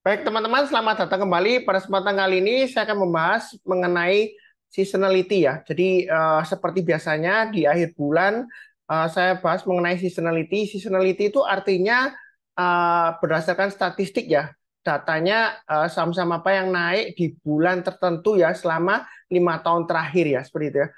Baik, teman-teman, selamat datang kembali. Pada kesempatan kali ini, saya akan membahas mengenai seasonality ya. Jadi, seperti biasanya di akhir bulan, saya bahas mengenai seasonality. Seasonality itu artinya berdasarkan statistik ya. Datanya saham-saham apa yang naik di bulan tertentu ya selama 5 tahun terakhir ya, seperti itu ya.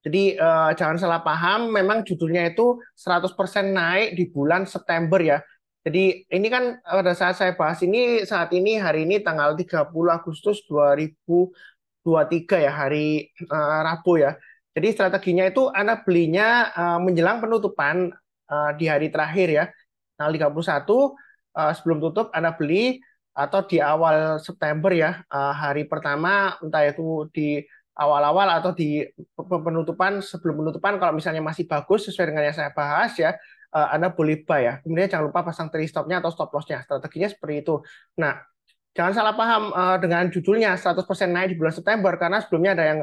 Jadi jangan salah paham, memang judulnya itu 100% naik di bulan September ya. Jadi ini kan pada saat saya bahas ini, saat ini hari ini tanggal 30 Agustus 2023 ya, hari Rabu ya. Jadi strateginya itu Anda belinya menjelang penutupan di hari terakhir ya. Tanggal 31 sebelum tutup Anda beli atau di awal September ya, hari pertama entah itu di awal-awal atau di penutupan sebelum penutupan kalau misalnya masih bagus sesuai dengan yang saya bahas ya, Anda boleh buy ya. Kemudian jangan lupa pasang trailing stop-nya atau stop loss-nya. Strateginya seperti itu. Nah, jangan salah paham dengan judulnya 100% naik di bulan September karena sebelumnya ada yang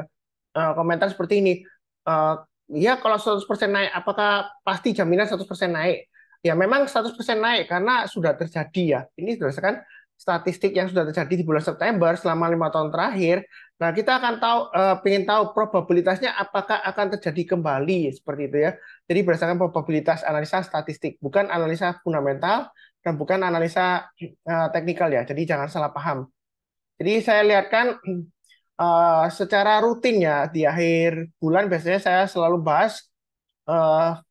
komentar seperti ini. Eh, ya kalau 100% naik apakah pasti jaminan 100% naik? Ya memang 100% naik karena sudah terjadi ya. Ini berdasarkan statistik yang sudah terjadi di bulan September selama 5 tahun terakhir. Nah, kita akan tahu, ingin tahu probabilitasnya apakah akan terjadi kembali seperti itu ya. Jadi berdasarkan probabilitas analisa statistik, bukan analisa fundamental dan bukan analisa teknikal ya. Jadi jangan salah paham. Jadi saya lihatkan secara rutin ya di akhir bulan biasanya saya selalu bahas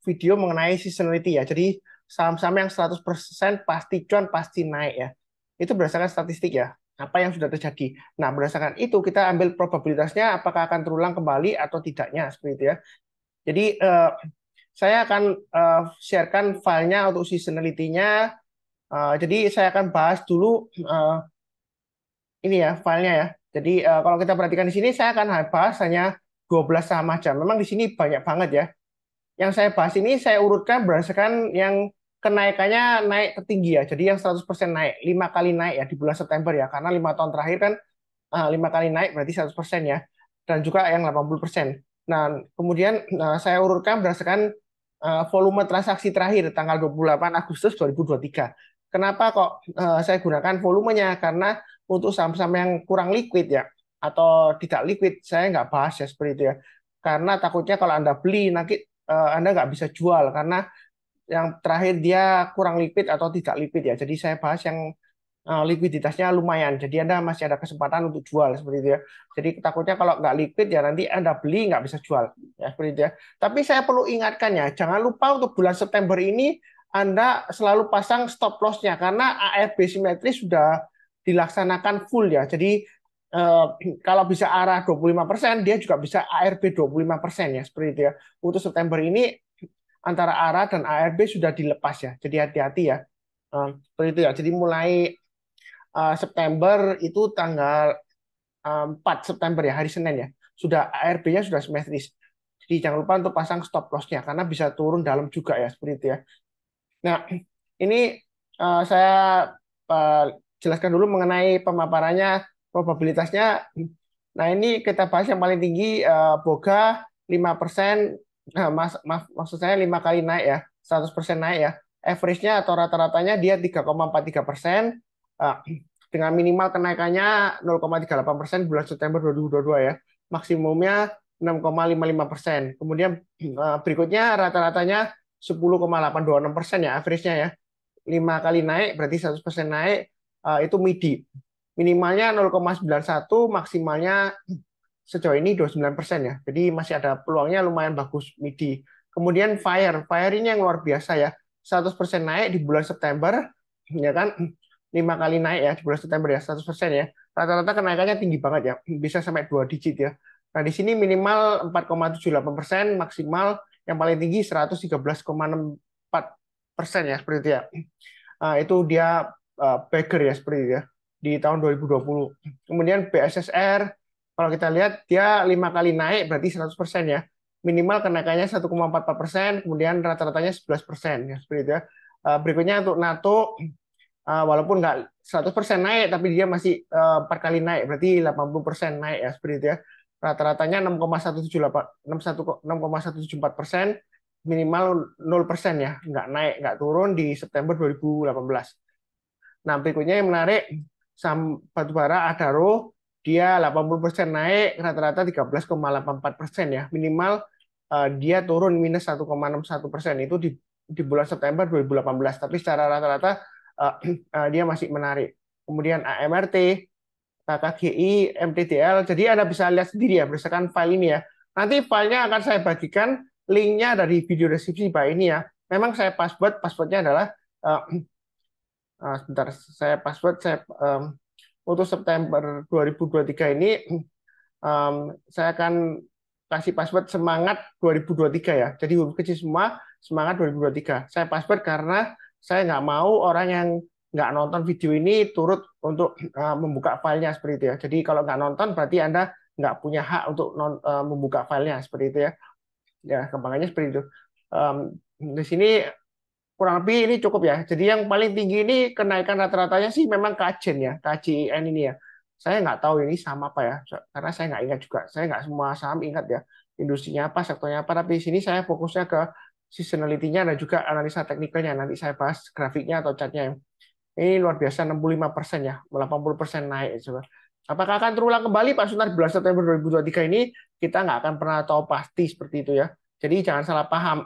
video mengenai seasonality ya. Jadi saham-saham yang 100% pasti cuan pasti naik ya. Itu berdasarkan statistik ya. Apa yang sudah terjadi. Nah, berdasarkan itu kita ambil probabilitasnya apakah akan terulang kembali atau tidaknya seperti itu ya. Jadi saya akan sharekan filenya untuk seasonality-nya. Jadi saya akan bahas dulu ini ya filenya ya. Jadi kalau kita perhatikan di sini saya akan bahas hanya 12 saham aja. Memang di sini banyak banget ya. Yang saya bahas ini saya urutkan berdasarkan yang kenaikannya naik tertinggi ya. Jadi yang 100% naik, 5 kali naik ya di bulan September ya. Karena 5 tahun terakhir kan 5 kali naik berarti 100% ya. Dan juga yang 80%. Nah, kemudian saya urutkan berdasarkan volume transaksi terakhir tanggal 28 Agustus 2023. Kenapa kok saya gunakan volumenya? Karena untuk saham-saham yang kurang liquid ya, atau tidak liquid, saya nggak bahas ya seperti itu ya. Karena takutnya kalau Anda beli, nanti Anda nggak bisa jual, karena yang terakhir dia kurang liquid atau tidak liquid ya. Jadi saya bahas yang likuiditasnya lumayan. Jadi Anda masih ada kesempatan untuk jual seperti itu ya. Jadi takutnya kalau nggak liquid ya nanti Anda beli nggak bisa jual ya seperti itu ya. Tapi saya perlu ingatkan ya, jangan lupa untuk bulan September ini Anda selalu pasang stop loss-nya karena ARB simetris sudah dilaksanakan full ya. Jadi kalau bisa arah 25%, dia juga bisa ARB 25% ya seperti itu ya. Untuk September ini antara arah dan ARB sudah dilepas ya. Jadi hati-hati ya. Seperti itu ya. Jadi mulai September itu tanggal 4 September ya, hari Senin ya. Sudah ARB-nya sudah simetris. Jadi jangan lupa untuk pasang stop loss-nya karena bisa turun dalam juga ya, seperti itu ya. Nah, ini saya uh, jelaskan dulu mengenai pemaparannya, probabilitasnya. Nah, ini kita bahas yang paling tinggi Boga 5%, nah, maksud saya 5 kali naik ya, 100% naik ya. Average-nya atau rata-ratanya dia 3,43%, dengan minimal kenaikannya 0,38% bulan September 2022 ya. Maksimumnya 6,55%. Kemudian berikutnya rata-ratanya 10,826% ya average-nya ya. 5 kali naik berarti 100% naik, itu MIDI. Minimalnya 0,91, maksimalnya sejauh ini 29% ya. Jadi masih ada peluangnya lumayan bagus MIDI. Kemudian FIRE. FIRE ini yang luar biasa ya. 100% naik di bulan September, ya kan? 5 kali naik ya di bulan September ya, 100% ya. Rata-rata kenaikannya tinggi banget ya, bisa sampai 2 digit ya. Nah, di sini minimal 4,78%, maksimal yang paling tinggi 113,64% ya, seperti itu ya. Itu dia Bagger ya, seperti itu ya, di tahun 2020. Kemudian BSSR, kalau kita lihat dia 5 kali naik berarti 100% ya. Minimal kenaikannya 1,44%, kemudian rata-ratanya 11% ya, seperti itu ya. Berikutnya untuk NATO, walaupun nggak 100% naik, tapi dia masih 4 kali naik, berarti 80% naik ya, seperti itu ya. Rata-ratanya 6,174%, minimal 0% ya, nggak naik, nggak turun di September 2018. Nah, berikutnya yang menarik, saham batubara Adaro dia 80% naik, rata-rata 13,84% ya. Minimal dia turun minus 1,61% itu di bulan September 2018. Tapi secara rata-rata dia masih menarik. Kemudian AMRT, KKGI, MTDL. Jadi Anda bisa lihat sendiri ya berdasarkan file ini ya. Nanti filenya akan saya bagikan linknya dari video deskripsi Pak ini ya. Memang saya passwordnya adalah sebentar saya password saya untuk September 2023 ini saya akan kasih password semangat 2023 ya. Jadi huruf kecil semua, semangat 2023. Saya password karena saya nggak mau orang yang nggak nonton video ini turut untuk membuka filenya seperti itu ya. Jadi kalau nggak nonton berarti Anda nggak punya hak untuk membuka filenya seperti itu ya. Ya, kembangannya seperti itu. Di sini kurang lebih ini cukup ya. Jadi yang paling tinggi ini kenaikan rata-ratanya sih memang KJN ya, KJN ini ya. Saya nggak tahu ini sama apa ya, karena saya nggak ingat juga. Saya nggak semua saham ingat ya, industrinya apa, sektornya apa. Tapi di sini saya fokusnya ke seasonality-nya dan juga analisa teknikalnya. Nanti saya bahas grafiknya atau chartnya. Ini luar biasa 65% ya, 80% naik. Coba. Apakah akan terulang kembali Pak Sunar bulan September 2023 ini? Kita nggak akan pernah tahu pasti seperti itu ya. Jadi jangan salah paham.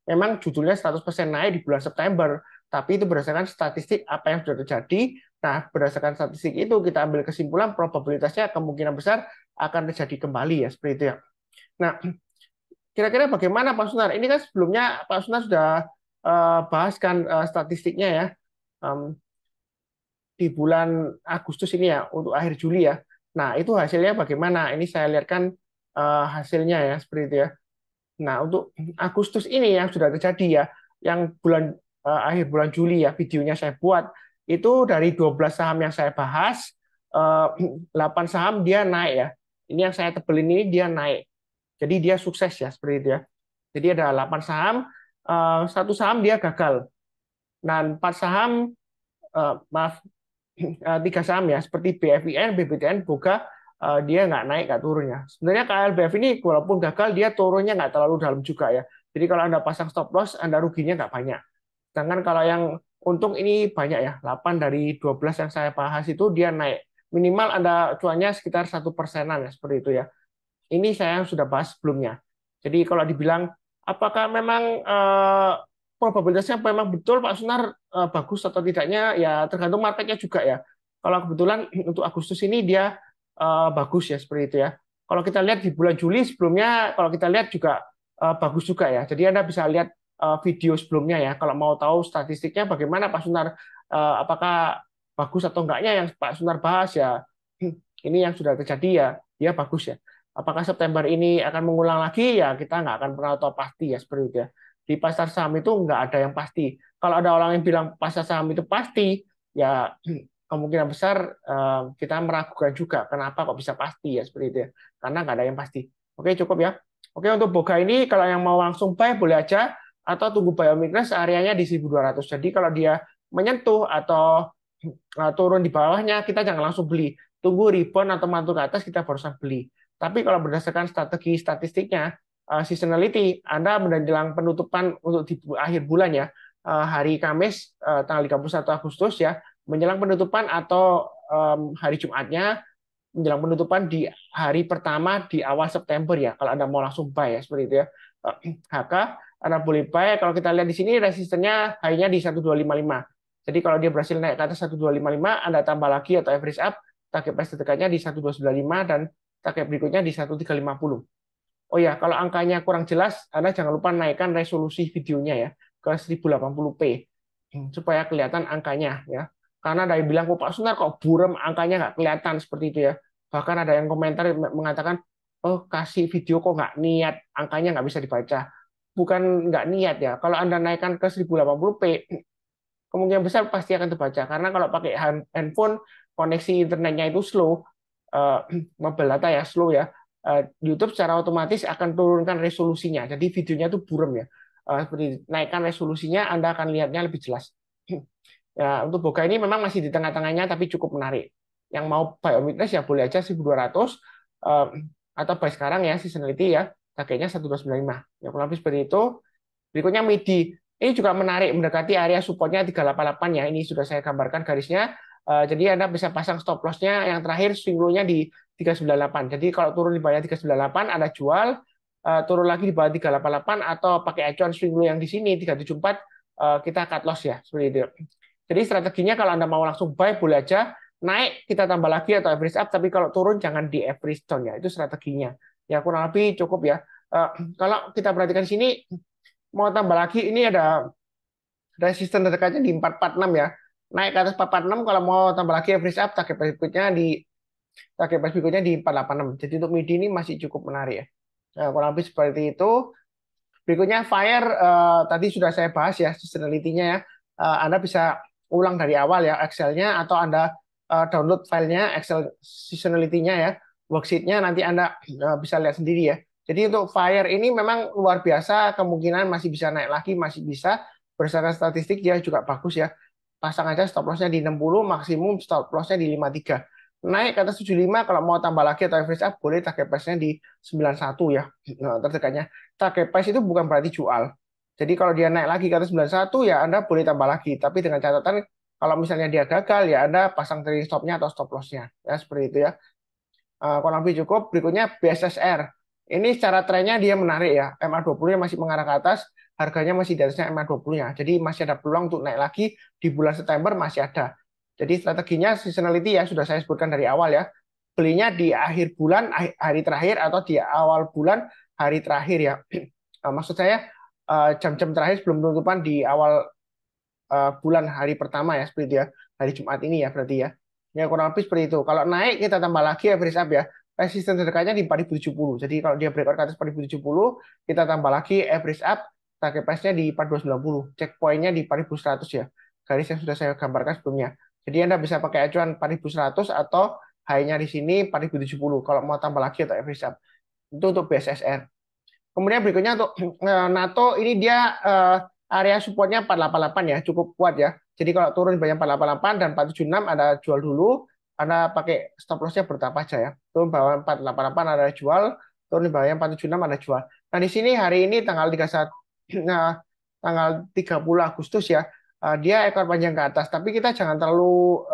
Memang judulnya 100% naik di bulan September, tapi itu berdasarkan statistik apa yang sudah terjadi. Nah, berdasarkan statistik itu kita ambil kesimpulan probabilitasnya kemungkinan besar akan terjadi kembali ya, seperti itu ya. Nah, kira-kira bagaimana Pak Sunar? Ini kan sebelumnya Pak Sunar sudah bahaskan statistiknya ya. Di bulan Agustus ini ya, untuk akhir Juli ya. Nah, itu hasilnya bagaimana? Ini saya lihatkan hasilnya ya, seperti itu ya. Nah, untuk Agustus ini yang sudah terjadi ya, yang akhir bulan Juli ya, videonya saya buat, itu dari 12 saham yang saya bahas, 8 saham dia naik ya. Ini yang saya tebelin ini dia naik. Jadi dia sukses ya, seperti itu ya. Jadi ada 8 saham, satu saham dia gagal. Dan 4 saham, maaf, 3 saham ya, seperti BFIN, BBTN, Boga, dia nggak naik, nggak turunnya. Sebenarnya KLBF ini walaupun gagal, dia turunnya nggak terlalu dalam juga ya. Jadi kalau Anda pasang stop loss, Anda ruginya nggak banyak. Sedangkan kalau yang untung ini banyak ya, 8 dari 12 yang saya bahas itu dia naik. Minimal Anda cuannya sekitar 1%-an ya, seperti itu ya. Ini saya sudah bahas sebelumnya. Jadi kalau dibilang, apakah memang probabilitasnya memang betul Pak Sunar bagus atau tidaknya, ya tergantung marketnya juga ya. Kalau kebetulan untuk Agustus ini dia bagus ya, seperti itu ya. Kalau kita lihat di bulan Juli sebelumnya, kalau kita lihat juga bagus juga ya. Jadi Anda bisa lihat video sebelumnya ya. Kalau mau tahu statistiknya bagaimana Pak Sunar, apakah bagus atau enggaknya yang Pak Sunar bahas ya, ini yang sudah terjadi ya, dia bagus ya. Apakah September ini akan mengulang lagi? Ya kita nggak akan pernah tahu pasti ya, seperti itu ya. Di pasar saham itu nggak ada yang pasti. Kalau ada orang yang bilang pasar saham itu pasti, ya kemungkinan besar kita meragukan juga kenapa kok bisa pasti ya, seperti itu ya. Karena nggak ada yang pasti. Oke, cukup ya. Oke, untuk Boga ini kalau yang mau langsung buy boleh aja, atau tunggu Biomigras areanya di 1.200. Jadi kalau dia menyentuh atau turun di bawahnya, kita jangan langsung beli. Tunggu rebound atau mantul ke atas, kita barusan beli. Tapi kalau berdasarkan strategi statistiknya, seasonality, Anda menjelang penutupan untuk di akhir bulan ya, hari Kamis tanggal 31 Agustus ya, menjelang penutupan atau hari Jumatnya, menjelang penutupan di hari pertama di awal September ya, kalau Anda mau langsung buy ya, seperti itu ya. HK, Anda boleh buy. Kalau kita lihat di sini resistennya high-nya di 1255. Jadi kalau dia berhasil naik ke atas 1255, Anda tambah lagi atau average up, target price terdekatnya di 1295 dan target berikutnya di 1350. Oh ya, kalau angkanya kurang jelas, Anda jangan lupa naikkan resolusi videonya ya ke 1080p supaya kelihatan angkanya ya. Karena ada yang bilang, kok Pak Sunar kok buram angkanya nggak kelihatan seperti itu ya. Bahkan ada yang komentar mengatakan, oh kasih video kok nggak niat, angkanya nggak bisa dibaca. Bukan nggak niat ya. Kalau Anda naikkan ke 1080p, kemungkinan besar pasti akan terbaca. Karena kalau pakai handphone, koneksi internetnya itu slow, mobile data ya slow ya, YouTube secara otomatis akan turunkan resolusinya. Jadi videonya itu buram ya. Seperti naikkan resolusinya, Anda akan lihatnya lebih jelas. Ya, untuk Boga ini memang masih di tengah-tengahnya, tapi cukup menarik. Yang mau buy Omicron ya boleh aja 1.200, atau buy sekarang ya, seasonality ya, targetnya 1295. Ya, kurang lebih seperti itu. Berikutnya MIDI. Ini juga menarik, mendekati area supportnya 388 ya. Ini sudah saya gambarkan garisnya. Jadi Anda bisa pasang stop loss-nya yang terakhir swing low-nya di 398. Jadi kalau turun di bawah 398 Anda jual, turun lagi di bawah 388 atau pakai acuan swing low yang di sini 374, kita cut loss ya, seperti itu. Jadi strateginya kalau Anda mau langsung buy boleh aja, naik kita tambah lagi atau average up, tapi kalau turun jangan di average down ya, itu strateginya. Ya kurang lebih cukup ya. Kalau kita perhatikan sini, mau tambah lagi ini ada resisten terdekatnya di 446 ya. Naik ke atas 446, kalau mau tambah lagi average up, target price berikutnya di 486. Jadi untuk MIDI ini masih cukup menarik ya. Nah, kurang lebih seperti itu. Berikutnya Fire, tadi sudah saya bahas ya seasonality-nya ya. Anda bisa ulang dari awal ya Excel-nya, atau Anda download filenya Excel seasonality-nya ya. Worksheet-nya nanti Anda bisa lihat sendiri ya. Jadi untuk Fire ini memang luar biasa, kemungkinan masih bisa naik lagi, masih bisa. Berdasarkan statistik dia juga bagus ya. Pasang aja stop loss-nya di 60, maksimum stop loss-nya di 53. Naik ke atas 75, kalau mau tambah lagi atau average up, boleh target price-nya di 91 ya. Nah, terdekatnya target price itu bukan berarti jual. Jadi kalau dia naik lagi ke atas 91 ya Anda boleh tambah lagi. Tapi dengan catatan kalau misalnya dia gagal ya Anda pasang trailing stop-nya atau stop loss-nya. Ya seperti itu ya. Kurang lebih cukup. Berikutnya BSSR. Ini secara trennya dia menarik ya. MA20-nya masih mengarah ke atas, harganya masih di atasnya MA20-nya. Jadi masih ada peluang untuk naik lagi di bulan September, masih ada. Jadi strateginya seasonality ya sudah saya sebutkan dari awal ya. Belinya di akhir bulan, hari terakhir, atau di awal bulan, hari terakhir ya. Maksud saya jam-jam terakhir sebelum penutupan di awal bulan hari pertama ya, seperti itu ya. Hari Jumat ini ya berarti ya. Ya kurang lebih seperti itu. Kalau naik kita tambah lagi average up ya. Resisten terdekatnya di 4070. Jadi kalau dia breakout ke atas 4070, kita tambah lagi average up, target price-nya di 4290. Checkpoint-nya di 4100 ya. Garis yang sudah saya gambarkan sebelumnya. Jadi Anda bisa pakai acuan 4100 atau high-nya di sini 4070 kalau mau tambah lagi atau average up. Itu untuk BSSR. Kemudian berikutnya untuk NATO, ini dia area supportnya 488 ya, cukup kuat ya. Jadi kalau turun banyak 488 dan 476 ada jual dulu, Anda pakai stop loss-nya bertapa aja ya. Turun bawah 488 ada jual, turun di bawah 476 ada jual. Nah di sini hari ini tanggal 31, nah, tanggal 30 Agustus ya, dia ekor panjang ke atas. Tapi kita jangan terlalu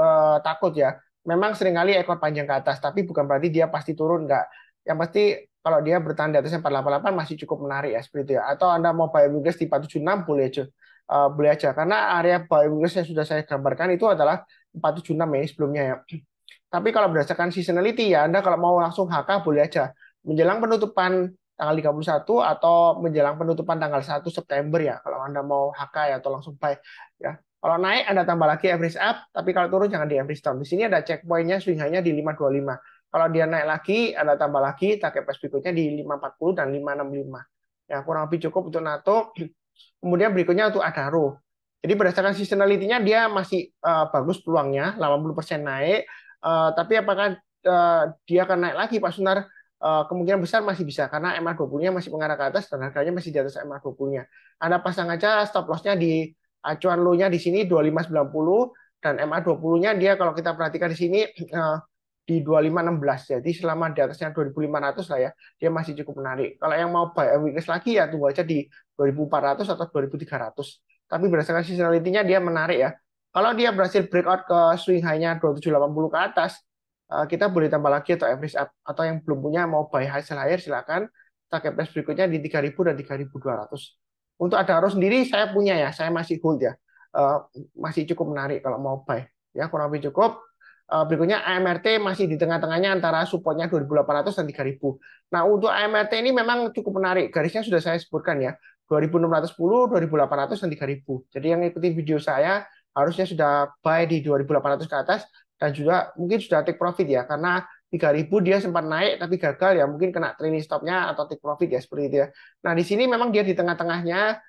takut ya. Memang seringkali ekor panjang ke atas, tapi bukan berarti dia pasti turun, enggak. Yang pasti kalau dia bertahan di atasnya 488 masih cukup menarik ya seperti itu ya. Atau Anda mau buy weakness di 476 boleh aja. Boleh aja karena area buy weakness yang sudah saya gambarkan itu adalah 476 ya sebelumnya ya. Tapi kalau berdasarkan seasonality ya Anda kalau mau langsung HK boleh aja. Menjelang penutupan tanggal 31 atau menjelang penutupan tanggal 1 September ya kalau Anda mau HK ya atau langsung buy ya. Kalau naik Anda tambah lagi average up, tapi kalau turun jangan di average down. Di sini ada checkpointnya swing high-nya di 525. Kalau dia naik lagi, Anda tambah lagi target price berikutnya di 540 dan 565. Ya, kurang lebih cukup untuk NATO. Kemudian berikutnya untuk Adaro. Jadi berdasarkan seasonality-nya dia masih bagus peluangnya, 80% naik. Tapi apakah dia akan naik lagi Pak Sunar? Kemungkinan besar masih bisa karena MA20-nya masih mengarah ke atas dan harganya masih di atas MA20-nya. Anda pasang aja stop loss-nya di acuan low-nya di sini 2590 dan MA20-nya dia kalau kita perhatikan di sini di 2516. Jadi selama di atasnya 2500 lah ya, dia masih cukup menarik. Kalau yang mau buy weakness lagi ya tunggu aja di 2400 atau 2300. Tapi berdasarkan seasonality-nya dia menarik ya. Kalau dia berhasil breakout ke swing high-nya 2780 ke atas, kita boleh tambah lagi atau average up. Atau yang belum punya mau buy high sell higher silakan. Target price berikutnya di 3000 dan 3200. Untuk Adaro sendiri saya punya ya, saya masih hold ya. Masih cukup menarik kalau mau buy. Ya, kurang lebih cukup. Berikutnya AMRT masih di tengah-tengahnya antara supportnya 2800 dan 3000. Nah, untuk AMRT ini memang cukup menarik. Garisnya sudah saya sebutkan ya. 2610, 2800 dan 3000. Jadi yang ikuti video saya harusnya sudah buy di 2800 ke atas dan juga mungkin sudah take profit ya karena 3000 dia sempat naik tapi gagal ya mungkin kena trailing stopnya atau take profit ya seperti itu ya. Nah, di sini memang dia di tengah-tengahnya,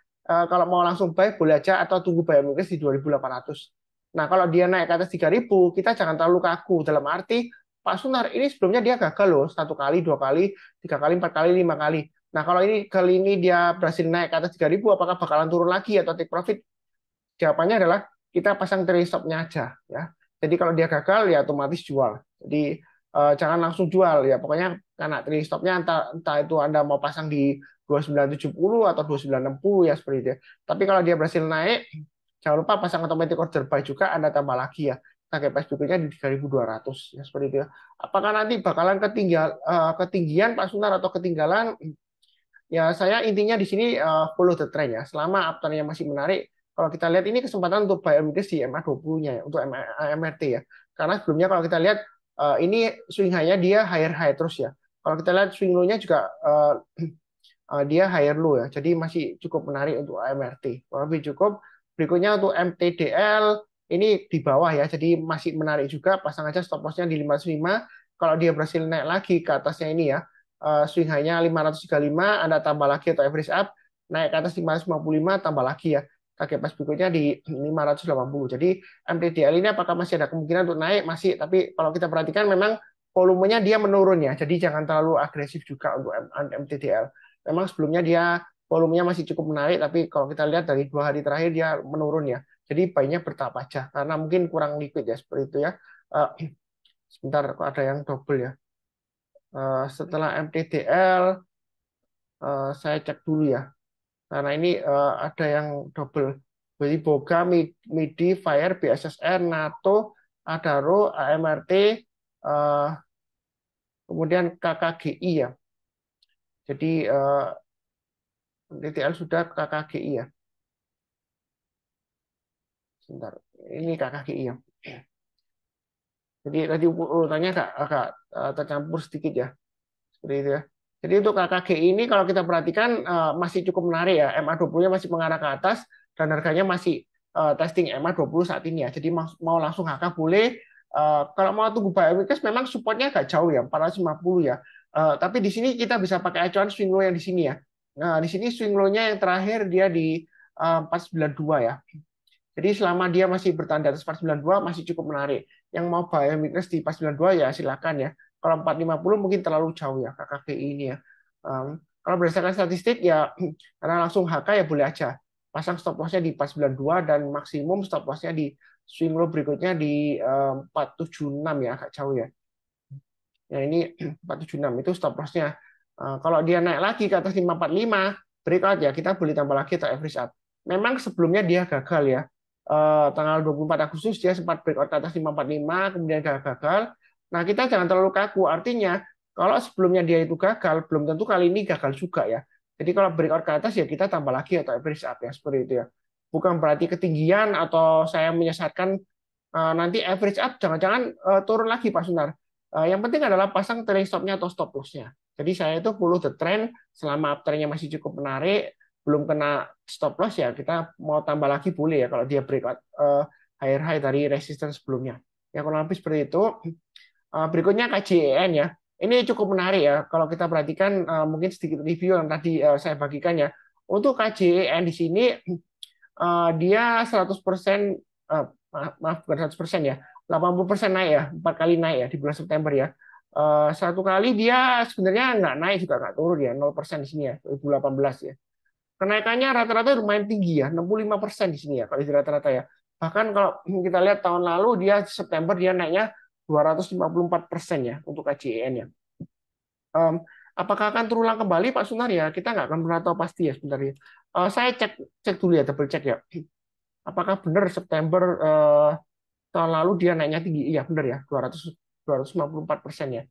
kalau mau langsung buy boleh aja atau tunggu buy mungkin di 2800. Nah, kalau dia naik ke atas 3000, kita jangan terlalu kaku. Dalam arti, Pak Sunar, ini sebelumnya dia gagal loh. 1 kali, 2 kali, 3 kali, 4 kali, 5 kali. Nah, kalau ini kali ini dia berhasil naik ke atas 3000, apakah bakalan turun lagi atau take profit? Jawabannya adalah kita pasang trailing stop-nya aja. Ya. Jadi kalau dia gagal, ya otomatis jual. Jadi jangan langsung jual. Ya, pokoknya karena trailing stop-nya entah itu Anda mau pasang di 2970 atau 2960 ya seperti itu. Tapi kalau dia berhasil naik, jangan lupa pasang automatic order buy juga Anda tambah lagi ya. target price berikutnya di 3.200 ya seperti itu ya. Apakah nanti bakalan ketinggian Pak Sunar atau ketinggalan? Ya, saya intinya di sini follow the trend ya. Selama uptrendnya masih menarik, kalau kita lihat ini kesempatan untuk buy on weakness di MA20-nya ya, untuk MRT ya. Karena sebelumnya kalau kita lihat ini swing high-nya dia higher high terus ya. Kalau kita lihat swing low-nya juga dia higher low ya. Jadi masih cukup menarik untuk MRT. Kalau lebih cukup, berikutnya untuk MTDL ini di bawah ya. Jadi masih menarik juga, pasang aja stop loss-nya di 505. Kalau dia berhasil naik lagi ke atasnya ini ya, swing high-nya 535, Anda tambah lagi atau average up, naik ke atas 555, tambah lagi ya. Target price berikutnya di 580. Jadi MTDL ini apakah masih ada kemungkinan untuk naik? Masih, tapi kalau kita perhatikan memang volumenya dia menurun ya. Jadi jangan terlalu agresif juga untuk MTDL. Memang sebelumnya dia volumenya masih cukup menarik, tapi kalau kita lihat dari 2 hari terakhir dia menurun ya. Jadi baiknya bertahap aja, karena mungkin kurang liquid ya, seperti itu ya. Sebentar, kok ada yang double ya. Setelah MTDL, saya cek dulu ya. Karena ini ada yang double. Jadi Boga, MIDI, Fire, BSSR, NATO, Adaro, AMRT, kemudian KKGI ya. Jadi MTDL sudah, KKGI ya. Sebentar, ini KKGI ya. Jadi tadi urutannya agak tercampur sedikit ya, seperti itu ya. Jadi untuk KKGI ini kalau kita perhatikan masih cukup menarik ya. MA20-nya masih mengarah ke atas dan harganya masih testing MA20 saat ini ya. Jadi mau langsung HK boleh. Kalau mau tunggu buy weakness memang supportnya agak jauh ya, 450 ya. Tapi di sini kita bisa pakai acuan swing low yang di sini ya. Nah, di sini swing low-nya yang terakhir dia di 492 ya. Jadi selama dia masih bertahan di atas 492 masih cukup menarik. Yang mau buy weakness di 492 ya silakan ya. Kalau 450 mungkin terlalu jauh ya KKBI ini ya. Kalau berdasarkan statistik ya karena langsung HK ya boleh aja. Pasang stop loss-nya di 492 dan maksimum stop loss-nya di swing low berikutnya di 476 ya, agak jauh ya. Ya ini 476 itu stop loss-nya. Kalau dia naik lagi ke atas 545 breakout ya kita boleh tambah lagi atau average up. Memang sebelumnya dia gagal ya. Tanggal 24 Agustus dia sempat breakout ke atas 545 kemudian gagal. Nah, kita jangan terlalu kaku. Artinya kalau sebelumnya dia itu gagal, belum tentu kali ini gagal juga ya. Jadi kalau breakout ke atas ya kita tambah lagi atau average up ya seperti itu ya. Bukan berarti ketinggian atau saya menyesatkan nanti average up jangan-jangan turun lagi Pak Sunar. Yang penting adalah pasang trailing stop-nya atau stop loss-nya. Jadi saya itu follow the trend selama uptrend-nya masih cukup menarik, belum kena stop loss ya kita mau tambah lagi boleh ya kalau dia breakout higher high dari resistance sebelumnya. Ya kurang lebih seperti itu. Berikutnya KJEN ya. Ini cukup menarik ya kalau kita perhatikan mungkin sedikit review yang tadi saya bagikan ya. Untuk KJEN di sini dia 100% maaf bukan 100% ya. 80% naik ya, 4 kali naik ya di bulan September ya. Satu kali dia sebenarnya nggak naik juga nggak turun ya, 0% di sini ya, 2018 ya. Kenaikannya rata-rata lumayan tinggi ya, 65% di sini ya kalau di rata-rata ya. Bahkan kalau kita lihat tahun lalu dia September dia naiknya 254% ya untuk KJN ya. Apakah akan terulang kembali Pak Sunar ya? Kita nggak akan pernah tahu pasti ya sebenarnya. Saya cek dulu ya, double cek ya. Apakah benar September tahun lalu dia naiknya tinggi? Iya benar ya, 254% ya.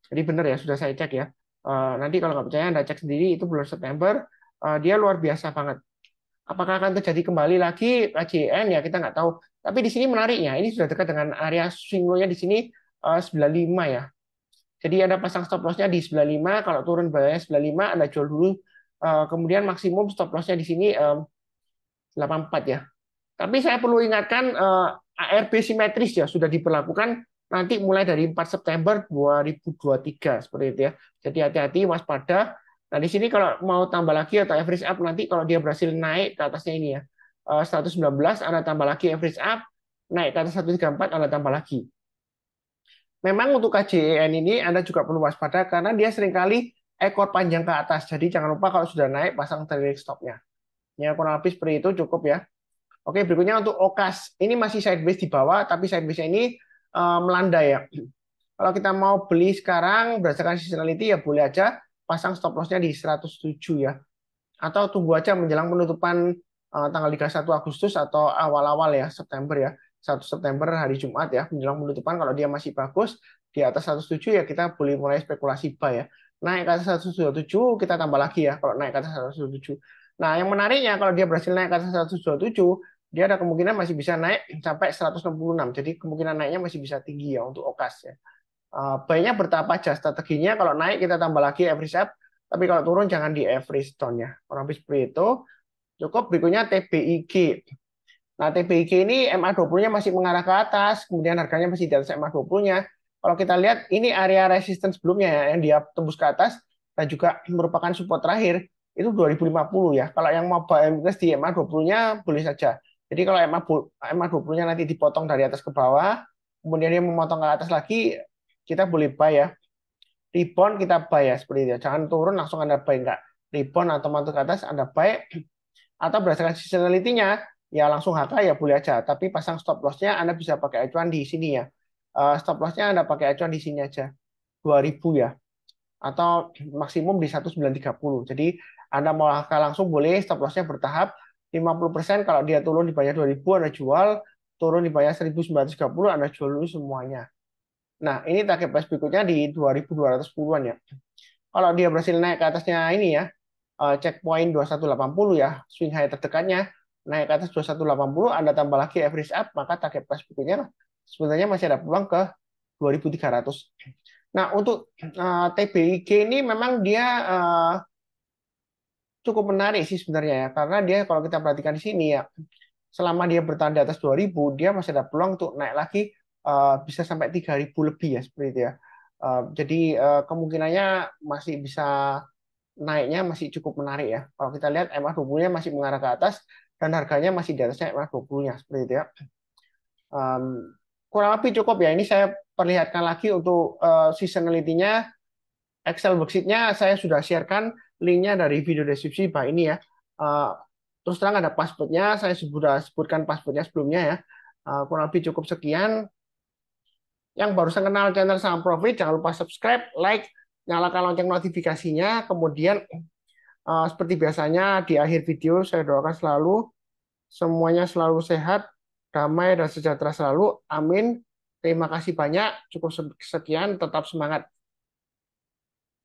Jadi benar ya, sudah saya cek ya. Nanti kalau nggak percaya Anda cek sendiri, itu bulan September dia luar biasa banget. Apakah akan terjadi kembali lagi KJN ya kita nggak tahu. Tapi di sini menariknya, ini sudah dekat dengan area swing low-nya di sini 95 ya. Jadi Anda pasang stop loss-nya di 95, kalau turun bawahnya 95 Anda jual dulu. Kemudian maksimum stop loss-nya di sini 84 ya. Tapi saya perlu ingatkan ARB simetris ya sudah diberlakukan nanti mulai dari 4 September 2023 seperti itu ya. Jadi hati-hati waspada. Nah, di sini kalau mau tambah lagi atau average up nanti kalau dia berhasil naik ke atasnya ini ya. 119 Anda tambah lagi average up, naik ke atas 134 Anda tambah lagi. Memang untuk KJEN ini Anda juga perlu waspada karena dia seringkali ekor panjang ke atas. Jadi jangan lupa kalau sudah naik pasang trailing stop-nya. Ya kurang lebih seperti itu cukup ya. Oke, berikutnya untuk OKAS. Ini masih sideways di bawah, tapi sideways-nya ini melandai ya. Kalau kita mau beli sekarang berdasarkan seasonality ya boleh aja pasang stop loss-nya di 107 ya. Atau tunggu aja menjelang penutupan tanggal 31 Agustus atau awal-awal ya September ya. 1 September hari Jumat ya, menjelang penutupan kalau dia masih bagus di atas 107 ya kita boleh mulai spekulasi buy ya. Naik ke atas 127 kita tambah lagi ya kalau naik ke atas 127. Nah, yang menariknya kalau dia berhasil naik ke atas 127, dia ada kemungkinan masih bisa naik sampai 166. Jadi kemungkinan naiknya masih bisa tinggi ya untuk OKAS ya. Buy-nya bertahap aja strateginya. Kalau naik kita tambah lagi average up, tapi kalau turun jangan di average down ya. Kurang lebih seperti itu. Cukup berikutnya TBIG. Nah, TBIG ini MA20-nya masih mengarah ke atas, kemudian harganya masih di atas MA20-nya. Kalau kita lihat ini area resistance sebelumnya ya, yang dia tembus ke atas dan juga merupakan support terakhir itu 2050 ya. Kalau yang mau buy invest di MA20-nya boleh saja. Jadi kalau MA20-nya nanti dipotong dari atas ke bawah, kemudian dia memotong ke atas lagi, kita boleh buy ya. Rebound kita buy ya seperti itu. Jangan turun langsung Anda buy, enggak. Rebound atau mantul ke atas Anda buy, atau berdasarkan seasonality-nya ya langsung HK ya boleh aja, tapi pasang stop loss-nya Anda bisa pakai acuan di sini ya. Stop loss-nya Anda pakai acuan di sini aja 2000 ya, atau maksimum di 1930. Jadi Anda mau HK langsung boleh, stop loss-nya bertahap 50%. Kalau dia turun di bawah 2000 Anda jual, turun di bawah 1930 Anda jual dulu semuanya. Nah, ini target price berikutnya di 2210-an ya. Kalau dia berhasil naik ke atasnya ini ya, checkpoint 2180 ya, swing high terdekatnya naik ke atas 2180, Anda tambah lagi average up, maka target price berikutnya sebenarnya masih ada peluang ke 2300. Nah, untuk TBIG ini memang dia cukup menarik sih sebenarnya ya, karena dia kalau kita perhatikan di sini ya, selama dia bertahan di atas 2000, dia masih ada peluang untuk naik lagi bisa sampai 3000 lebih ya seperti itu ya. Jadi kemungkinannya masih bisa naiknya masih cukup menarik ya. Kalau kita lihat MA20-nya masih mengarah ke atas dan harganya masih di atasnya MA20-nya seperti itu ya. Kurang lebih cukup ya. Ini saya perlihatkan lagi untuk seasonality-nya. Excel worksheet-nya saya sudah sharekan linknya dari video deskripsi bah ini ya. Terus terang ada password-nya, saya sudah sebutkan password-nya sebelumnya ya. Kurang lebih cukup sekian. Yang baru kenal channel Saham Profit, jangan lupa subscribe, like, nyalakan lonceng notifikasinya. Kemudian seperti biasanya di akhir video saya doakan selalu semuanya selalu sehat, damai dan sejahtera selalu. Amin. Terima kasih banyak. Cukup sekian. Tetap semangat.